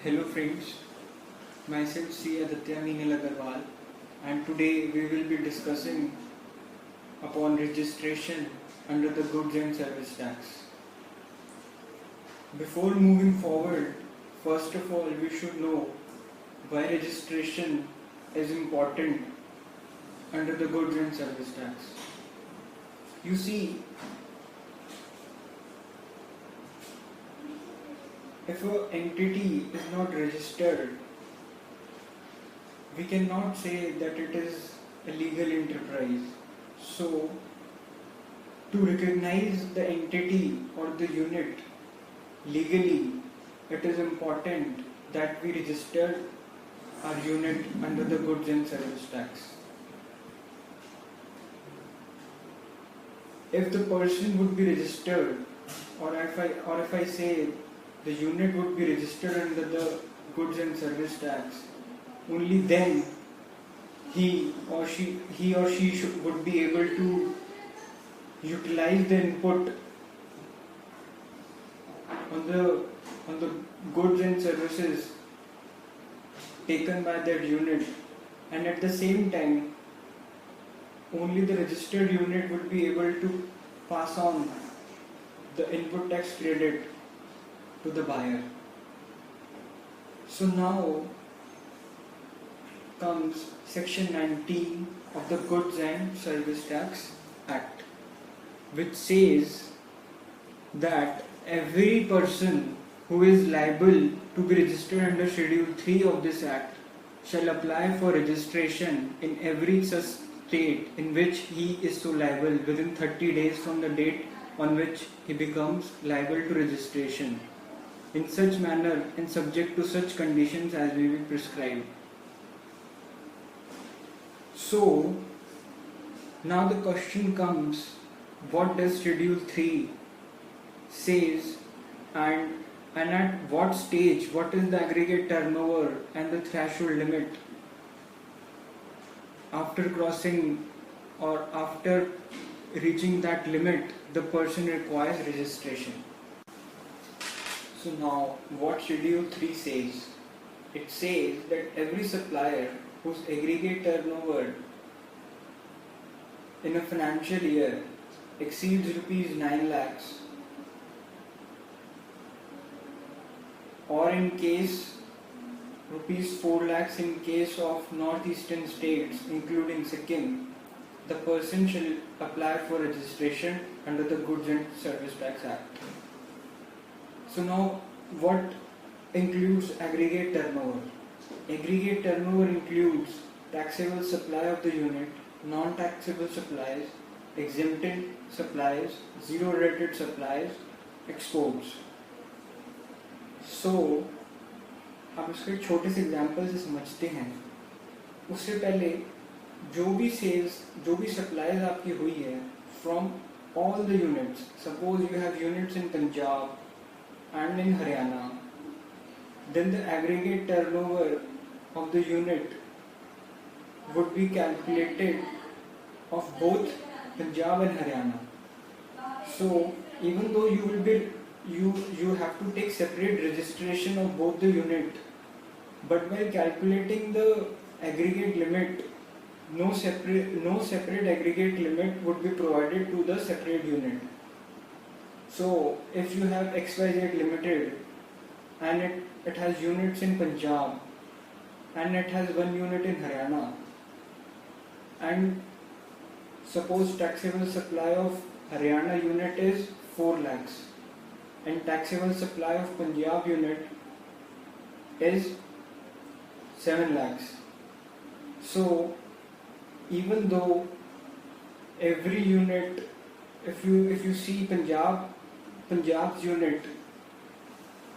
Hello friends, myself C. Aditya Minal Agarwal, and today we will be discussing upon registration under the Goods and Service Tax. Before moving forward, first of all we should know why registration is important under the Goods and Service Tax. You see, if an entity is not registered, we cannot say that it is a legal enterprise. So, to recognize the entity or the unit legally, it is important that we register our unit under the Goods and Service Tax. If the person would be registered, or if I say the unit would be registered under the Goods and Service Tax, only then he or she would be able to utilize the input on the goods and services taken by that unit, and at the same time only the registered unit would be able to pass on the input tax credit to the buyer. So now comes section 19 of the Goods and Service Tax Act, which says that every person who is liable to be registered under Schedule 3 of this Act shall apply for registration in every such state in which he is so liable within 30 days from the date on which he becomes liable to registration, in such manner and subject to such conditions as may be prescribed. So, now the question comes, what does Schedule 3 says, and at what stage, what is the aggregate turnover and the threshold limit after crossing or after reaching that limit the person requires registration. So now what Schedule 3 says? It says that every supplier whose aggregate turnover in a financial year exceeds rupees 9 lakhs, or in case rupees 4 lakhs in case of northeastern states including Sikkim, the person shall apply for registration under the Goods and Service Tax Act. So now what includes aggregate turnover? Aggregate turnover includes taxable supply of the unit, non-taxable supplies, exempted supplies, zero rated supplies, exports. So आप इसको एक छोटे से example से समझते हैं. उससे पहले जो भी सेल्स, जो भी सप्लाईज आपकी हुई है from all the units, suppose you have units in Punjab and in Haryana, then the aggregate turnover of the unit would be calculated of both Punjab and Haryana. So even though you have to take separate registration of both the unit, but while calculating the aggregate limit, no separate aggregate limit would be provided to the separate unit. So if you have XYZ Limited and it has units in Punjab and it has one unit in Haryana, and suppose taxable supply of Haryana unit is 4 lakhs and taxable supply of Punjab unit is 7 lakhs. So even though every unit, if you see Punjab's unit,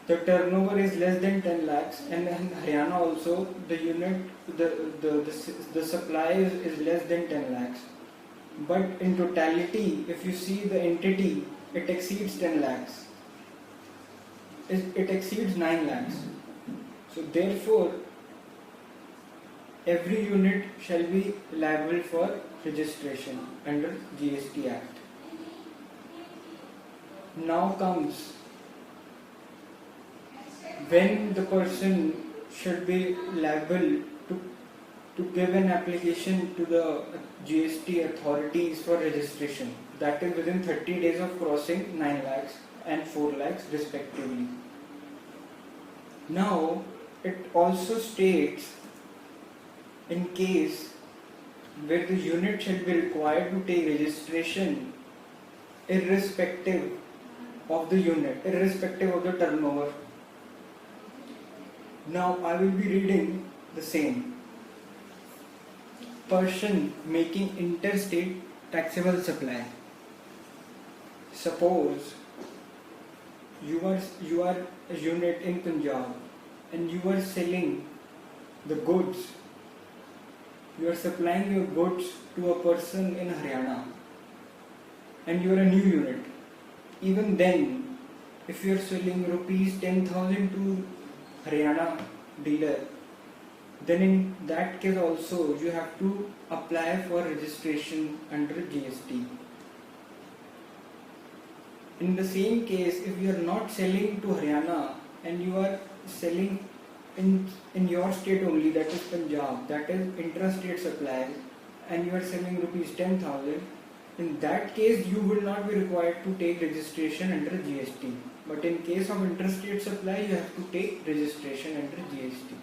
the turnover is less than 10 lakhs, and in Haryana also the unit, the supply is less than 10 lakhs. But in totality, if you see the entity, it exceeds 10 lakhs. It exceeds 9 lakhs. So therefore, every unit shall be liable for registration under GST Act. Now comes when the person should be liable to give an application to the GST authorities for registration, that is within 30 days of crossing 9 lakhs and 4 lakhs respectively. Now it also states, in case where the unit shall be required to take registration irrespective of the unit, irrespective of the turnover. Now I will be reading the same. Person making interstate taxable supply. Suppose you are a unit in Punjab and you are selling the goods. You are supplying your goods to a person in Haryana and you are a new unit. Even then, if you are selling rupees 10,000 to Haryana dealer, then in that case also you have to apply for registration under GST. In the same case, if you are not selling to Haryana and you are selling in your state only, that is Punjab, that is intrastate supply, and you are selling rupees 10,000, in that case you will not be required to take registration under GST. But in case of interstate supply, you have to take registration under GST.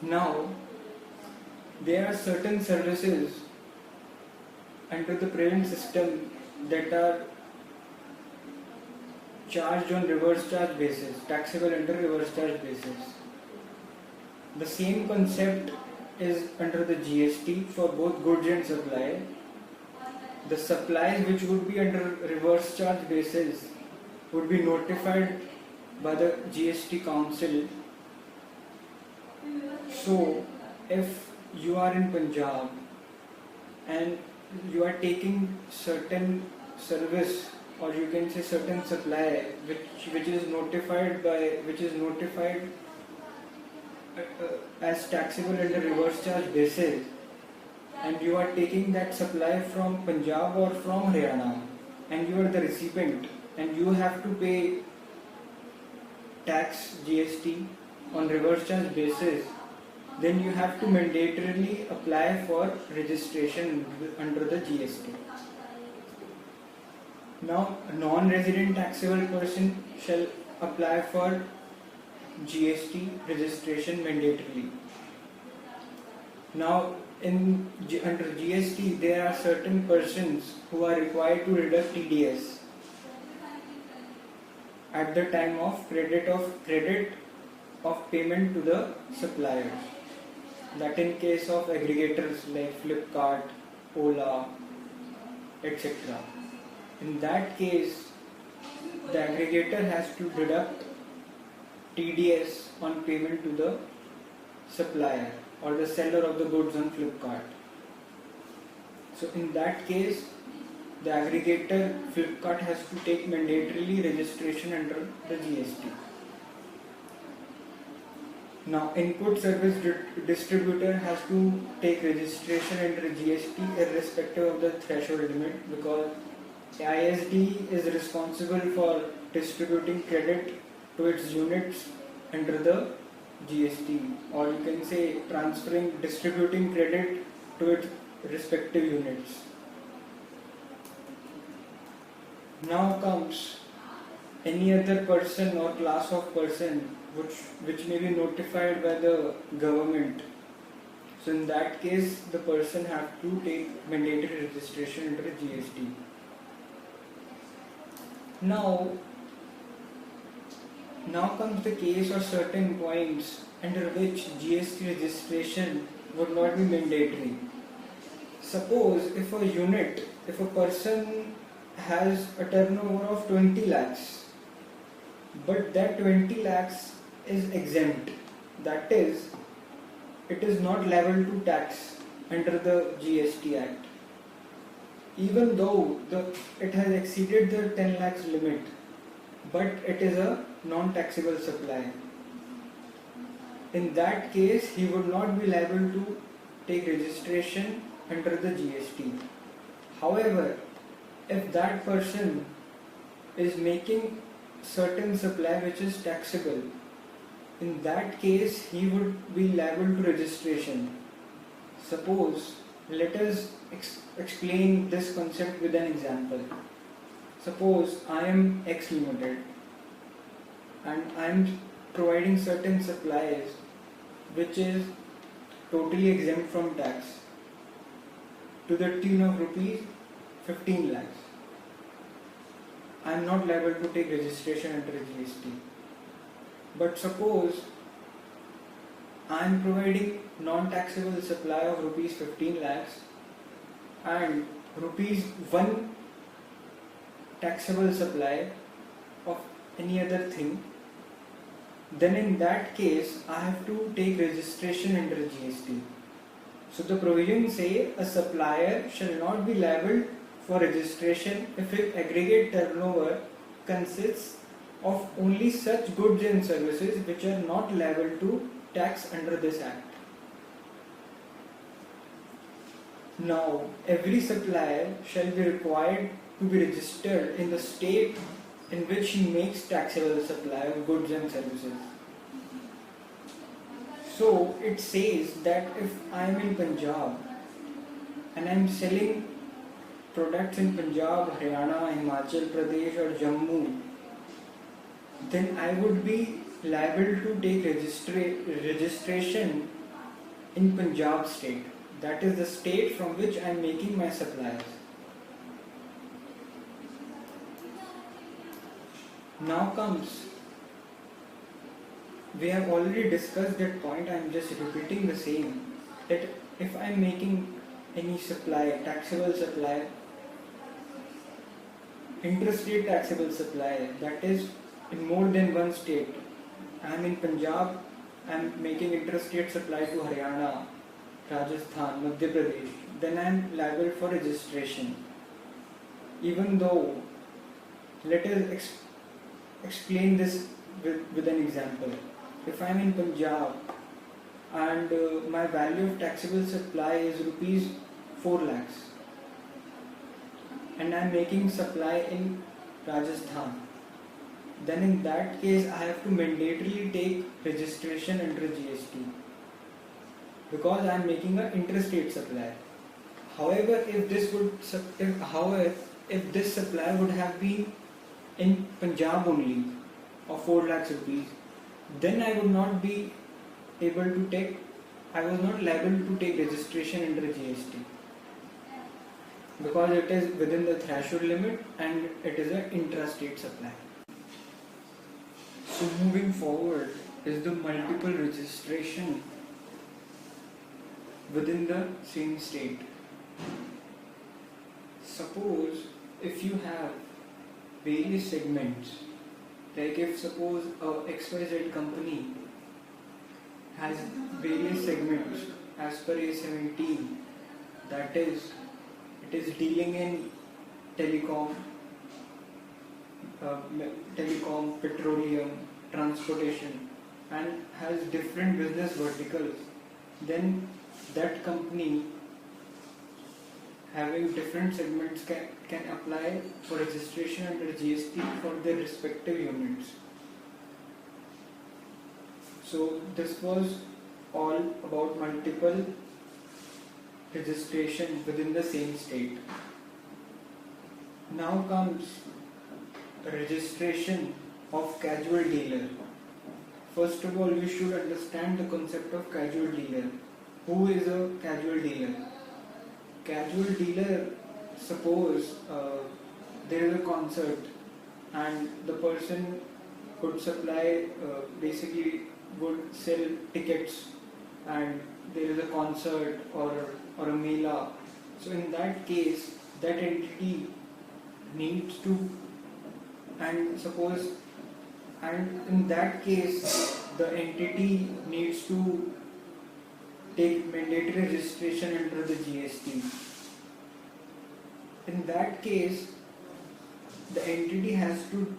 Now, there are certain services under the present system that are charged on reverse charge basis, taxable under reverse charge basis. The same concept is under the GST for both goods and supply. The supplies which would be under reverse charge basis would be notified by the GST Council. So, if you are in Punjab and you are taking certain service, or you can say certain supply which is notified as taxable under reverse charge basis, and you are taking that supply from Punjab or from Haryana, and you are the recipient and you have to pay tax GST on reverse charge basis, then you have to mandatorily apply for registration under the GST. Now, a non-resident taxable person shall apply for GST registration mandatorily. Now, under GST, there are certain persons who are required to deduct TDS at the time of credit of payment to the suppliers. That in case of aggregators like Flipkart, Ola, etc. In that case, the aggregator has to deduct TDS on payment to the supplier or the seller of the goods on Flipkart. So in that case, the aggregator Flipkart has to take mandatorily registration under the GST. Now, input service distributor has to take registration under GST irrespective of the threshold limit, because ISD is responsible for distributing credit to its units under the GST, or you can say distributing credit to its respective units. Now comes any other person or class of person which may be notified by the government. So in that case, the person have to take mandatory registration under GST. Now comes the case of certain points under which GST registration would not be mandatory. Suppose if a person has a turnover of 20 lakhs, but that 20 lakhs is exempt, that is, it is not liable to tax under the GST Act, even though it has exceeded the 10 lakhs limit, but it is a non-taxable supply. In that case, he would not be liable to take registration under the GST. However, if that person is making certain supply which is taxable, in that case he would be liable to registration. Suppose, let us explain this concept with an example. Suppose I am X Limited and I am providing certain supplies which is totally exempt from tax to the tune of rupees 15 lakhs. I am not liable to take registration under GST. But suppose I am providing non-taxable supply of rupees 15 lakhs and rupees 1 taxable supply of any other thing, then in that case I have to take registration under GST. So the provisions say a supplier shall not be liable for registration if its aggregate turnover consists of only such goods and services which are not liable to tax under this Act. Now, every supplier shall be required to be registered in the state in which he makes taxable supply of goods and services. So, it says that if I am in Punjab and I am selling products in Punjab, Haryana, Himachal Pradesh or Jammu, then I would be liable to take registration in Punjab state. That is the state from which I am making my supplies. Now comes, we have already discussed that point, I am just repeating the same, that if I am making any supply, taxable supply, interstate taxable supply, that is in more than one state. I am in Punjab, I am making interstate supply to Haryana, Rajasthan, Madhya Pradesh, then I am liable for registration. Even though, let us explain this with an example. If I am in Punjab and my value of taxable supply is rupees 4 lakhs and I am making supply in Rajasthan, then in that case I have to mandatorily take registration under GST because I am making an interstate supply. However, if this supply would have been in Punjab only of 4 lakhs rupees, then I would not be able to take, I was not liable to take registration under GST because it is within the threshold limit and it is an intrastate supply. So moving forward is the multiple registration within the same state. Suppose if you have various segments, like if suppose a XYZ company has various segments as per A17, that is, it is dealing in telecom, petroleum, transportation, and has different business verticals, then that company having different segments can apply for registration under GST for their respective units. So this was all about multiple registration within the same state. Now comes registration of casual dealer. First of all, you should understand the concept of casual dealer. Who is a casual dealer? Casual dealer, suppose there is a concert and the person would supply, basically would sell tickets and there is a concert or a mela. So in that case, that entity needs to, and in that case, the entity needs to take mandatory registration under the GST. In that case, the entity has to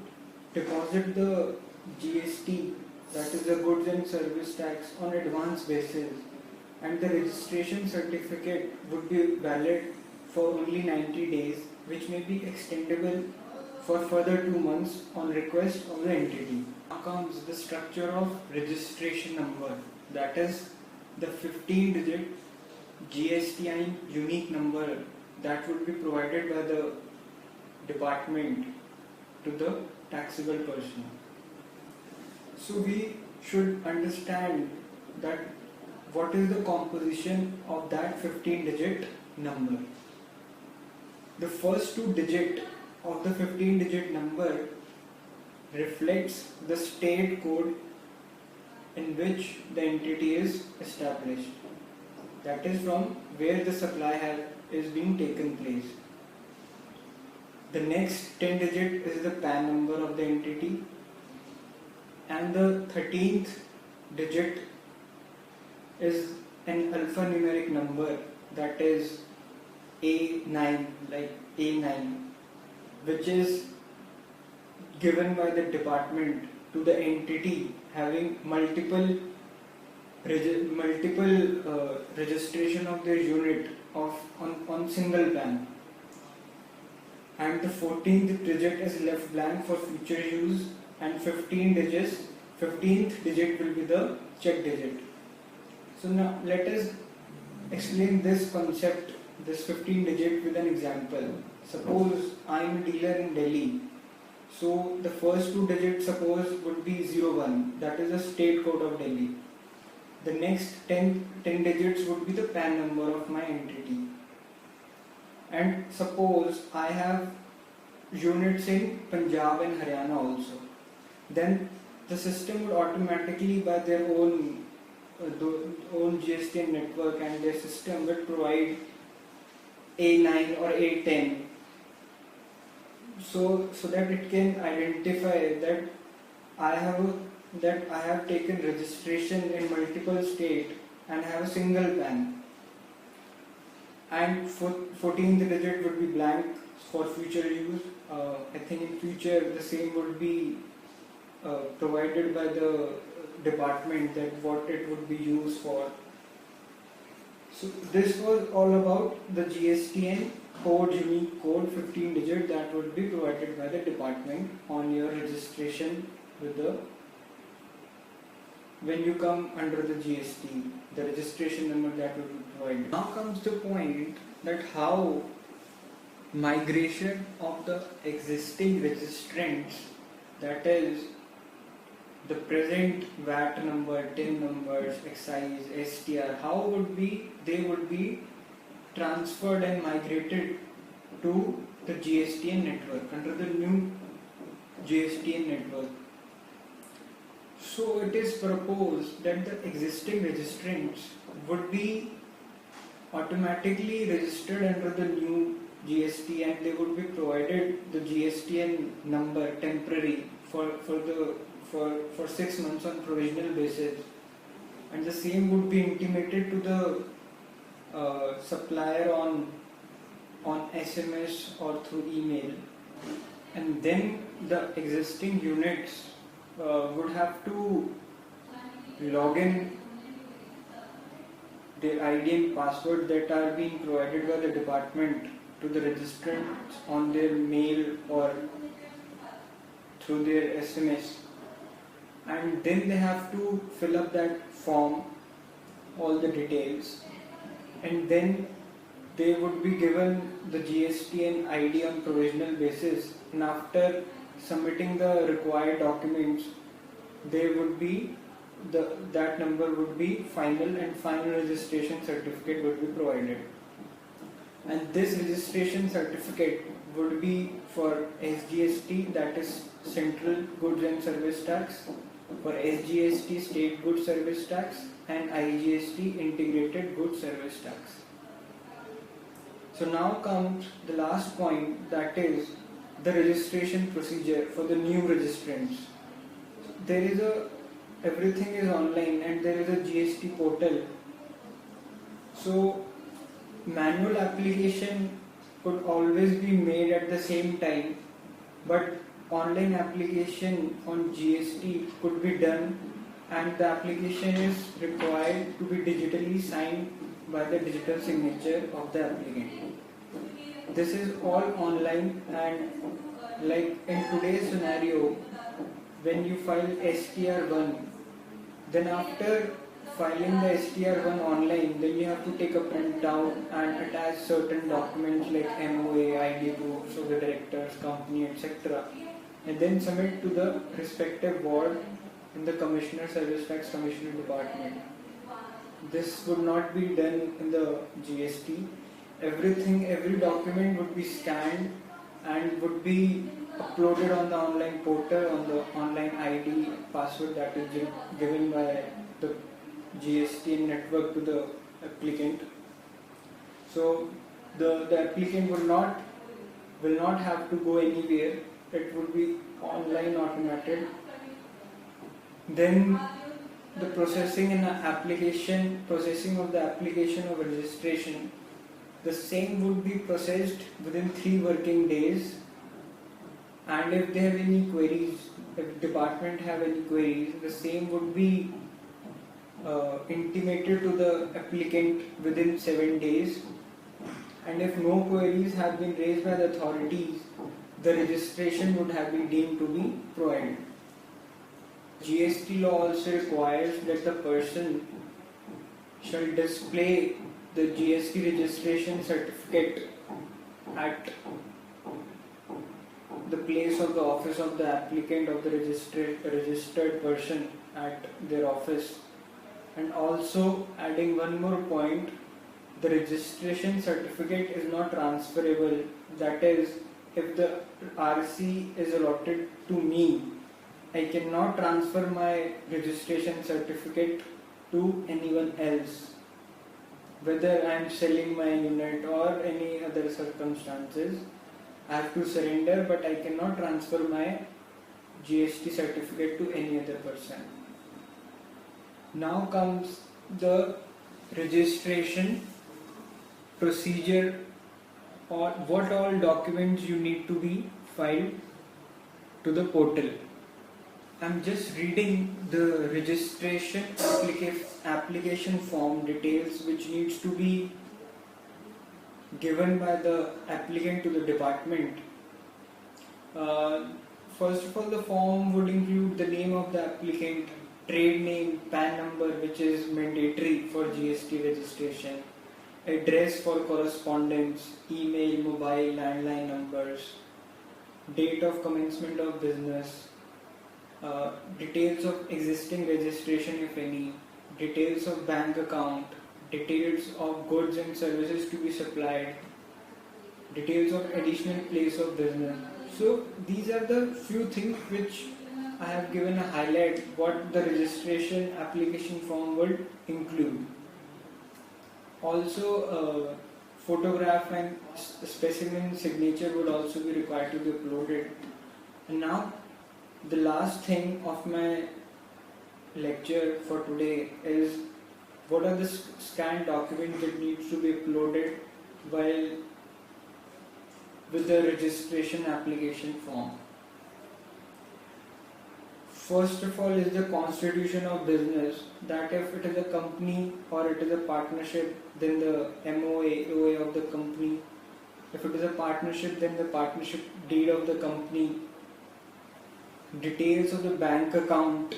deposit the GST, that is the goods and service tax, on advance basis, and the registration certificate would be valid for only 90 days, which may be extendable for further 2 months on request of the entity. Now comes the structure of registration number, that is the 15-digit GST unique number that would be provided by the department to the taxable person. So we should understand that what is the composition of that 15-digit number. The first 2 digits of the 15-digit number reflects the state code in which the entity is established. That is from where the supply is being taken place. The next 10 digit is the PAN number of the entity, and the 13th digit is an alphanumeric number, that is A9, like A9, which is given by the department to the entity having multiple registration of their unit on single PAN. And the 14th digit is left blank for future use, and 15th digit will be the check digit. So now let us explain this concept, this 15 digit, with an example. Suppose I am a dealer in Delhi. So the first 2 digits suppose would be 01, that is the state code of Delhi. The next 10 digits would be the PAN number of my entity. And suppose I have units in Punjab and Haryana also. Then the system would automatically, by their own GST network and their system, will provide A9 or A10, so that it can identify that I have taken registration in multiple states and have a single PAN. And 14th digit would be blank for future use. I think in future the same would be provided by the department, that what it would be used for. So this was all about the GSTN code, unique code 15 digit, that would be provided by the department on your registration with the, when you come under the GST, the registration number that will be provided. Now comes the point that how migration of the existing registrants, that is the present VAT number, TIN numbers, excise, STR, how they would be transferred and migrated to the GSTN network under the new GSTN network. So it is proposed that the existing registrants would be automatically registered under the new GST, and they would be provided the GSTN number temporary for 6 months on provisional basis, and the same would be intimated to the supplier on SMS or through email, and then the existing units would have to log in their ID and password that are being provided by the department to the registrants on their mail or through their SMS, and then they have to fill up that form, all the details, and then they would be given the GSTN ID on provisional basis, and after submitting the required documents, they would be that number would be final, and final registration certificate would be provided. And this registration certificate would be for SGST, that is Central Goods and Service Tax, for SGST, State Goods Service Tax, and IGST, Integrated Goods Service Tax. So now comes the last point, that is the registration procedure for the new registrants. Everything is online, and there is a GST portal. So manual application could always be made at the same time, but online application on GST could be done, and the application is required to be digitally signed by the digital signature of the applicant. this is all online, and like in today's scenario, when you file STR1, then after filing the STR1 online, then you have to take a printout and attach certain documents like MOA, ID proofs of the directors, company, etc. and then submit to the respective ward in the Commissioner Service Tax Commissioner Department. This would not be done in the GST. Every document would be scanned and would be uploaded on the online portal, on the online ID password that is given by the GST network to the applicant. So the applicant will not have to go anywhere. It would be online automated. Then the processing of the application of registration, the same would be processed within 3 working days. And if they have any queries, if department have any queries, the same would be intimated to the applicant within 7 days. And if no queries have been raised by the authorities, the registration would have been deemed to be provided. GST law also requires that the person shall display the GST registration certificate at the place of the office of the applicant, of the registered person at their office. And also adding one more point, the registration certificate is not transferable. That is, if the RC is allotted to me, I cannot transfer my registration certificate to anyone else. Whether I am selling my unit or any other circumstances, I have to surrender, but I cannot transfer my GST certificate to any other person. Now comes the registration procedure, or what all documents you need to be filed to the portal. I'm just reading the registration application form details which needs to be given by the applicant to the department. First of all, the form would include the name of the applicant, trade name, PAN number, which is mandatory for GST registration, address for correspondence, email, mobile, landline numbers, date of commencement of business, details of existing registration if any, details of bank account, details of goods and services to be supplied, details of additional place of business. So these are the few things which I have given a highlight what the registration application form would include. Also, photograph and specimen signature would also be required to be uploaded. And now the last thing of my lecture for today is what are the scanned documents that needs to be uploaded while with the registration application form. First of all is the constitution of business, that if it is a company or it is a partnership, then the MOA, OA of the company. If it is a partnership, then the partnership deed of the company. Details of the bank account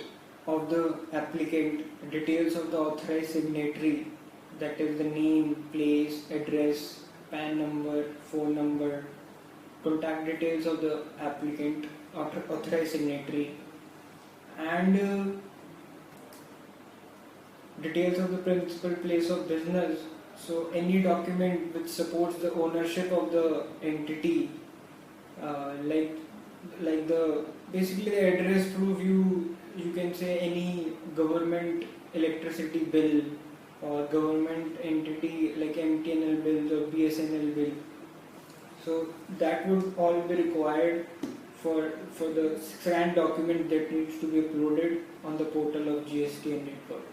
of the applicant, details of the authorized signatory, that is the name, place, address, PAN number, phone number, contact details of the applicant, authorized signatory, and details of the principal place of business. So any document which supports the ownership of the entity, like the basically the address proof, you can say any government electricity bill or government entity like MTNL bills or BSNL bill. So that would all be required for the scanned document that needs to be uploaded on the portal of GST and network.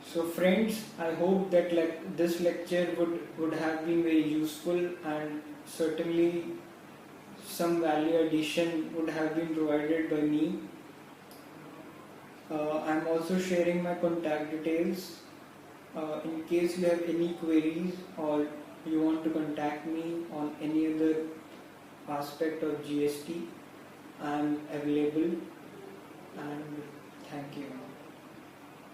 So friends, I hope that this lecture would have been very useful, and certainly some value addition would have been provided by me. I'm also sharing my contact details in case you have any queries or you want to contact me on any other aspect of GST, I am available